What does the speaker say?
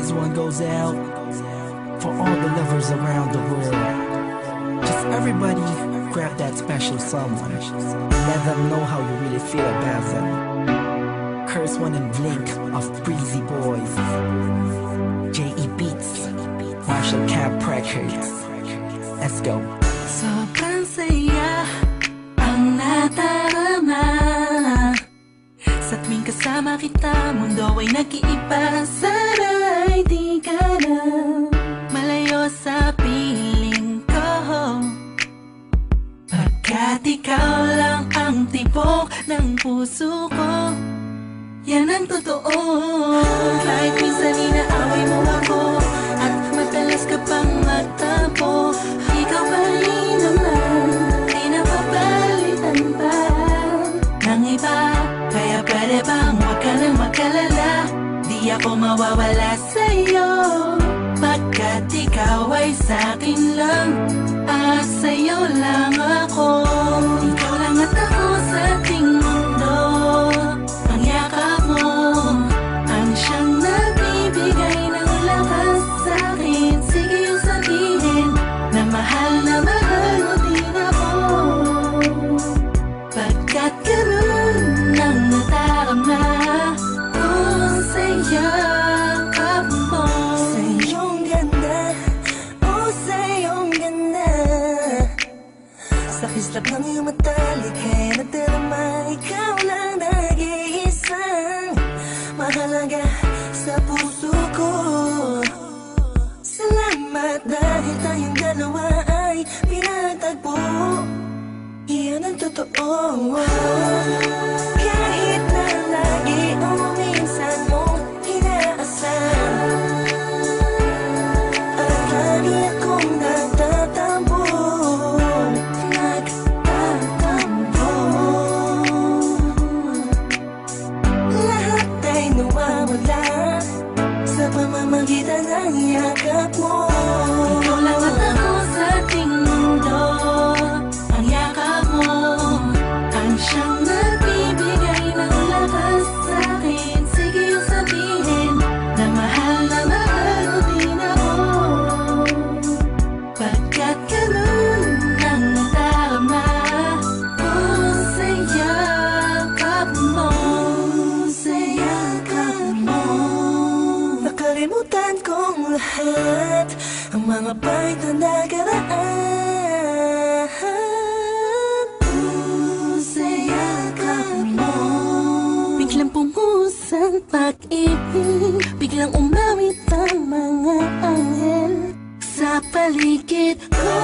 This one goes out for all the lovers around the world. Just everybody grab that special someone and let them know how you really feel about them. Curse One and Blink of Breezy Boys, J.E. Beats, Marshall Camp Records. Let's go. Sobrang saya ang nadarama sa tuwing kasama kita. Mundo ay nag-iiba. Sana'y di ka na malayo sa piling ko, pagkat ikaw lang ang tibok ng puso ko. Yan ang totoo. Kahit minsan inaaway mo ako at madalas ka pang magtampo, ikaw pa rin naman ay napapalitan pa ng iba. Kaya pwede bang huwag ka nang mag-alala, di ako mawawala sa'yo, pagkat ikaw ay sa'kin lang at sa'yo lang ako. Ikaw lang at ako sa ating mundo. Ang yakap mo ang siyang nagbibigay ng lakas sa'kin. Sige yung sabihin na mahal mo din ako, pagkat ganun ang nadarama ko sa yakap mo. Sa iyong ganda, oh sa iyong ganda, sa kislap ng iyong mata, likhain at darama. Ikaw lang nag-iisang mahalaga sa puso ko. Salamat dahil tayong dalawa ay pinatagpo. Iyan ang totoo. Kahit na lagi o minsan mong inaasam, at lagi akong nagtatampo. Lahat ay nawawala sa pamamagitan ng yakap mo. Ikaw lang at ako sa ating mundo. Ang yakap mo ang siyang nagbibigay ng lakas sa'kin. Sige yung sabihin na mahal mo din ako, pagkat ganun ang nadarama ko sa yakap mo. Sa yakap mo. Nakalimutan kong lahat ang mga pahit na nakaraan. Sa yakap mo. Biglang pumusan pag-ibig, biglang umawit ang mga anghel sa paligid ko.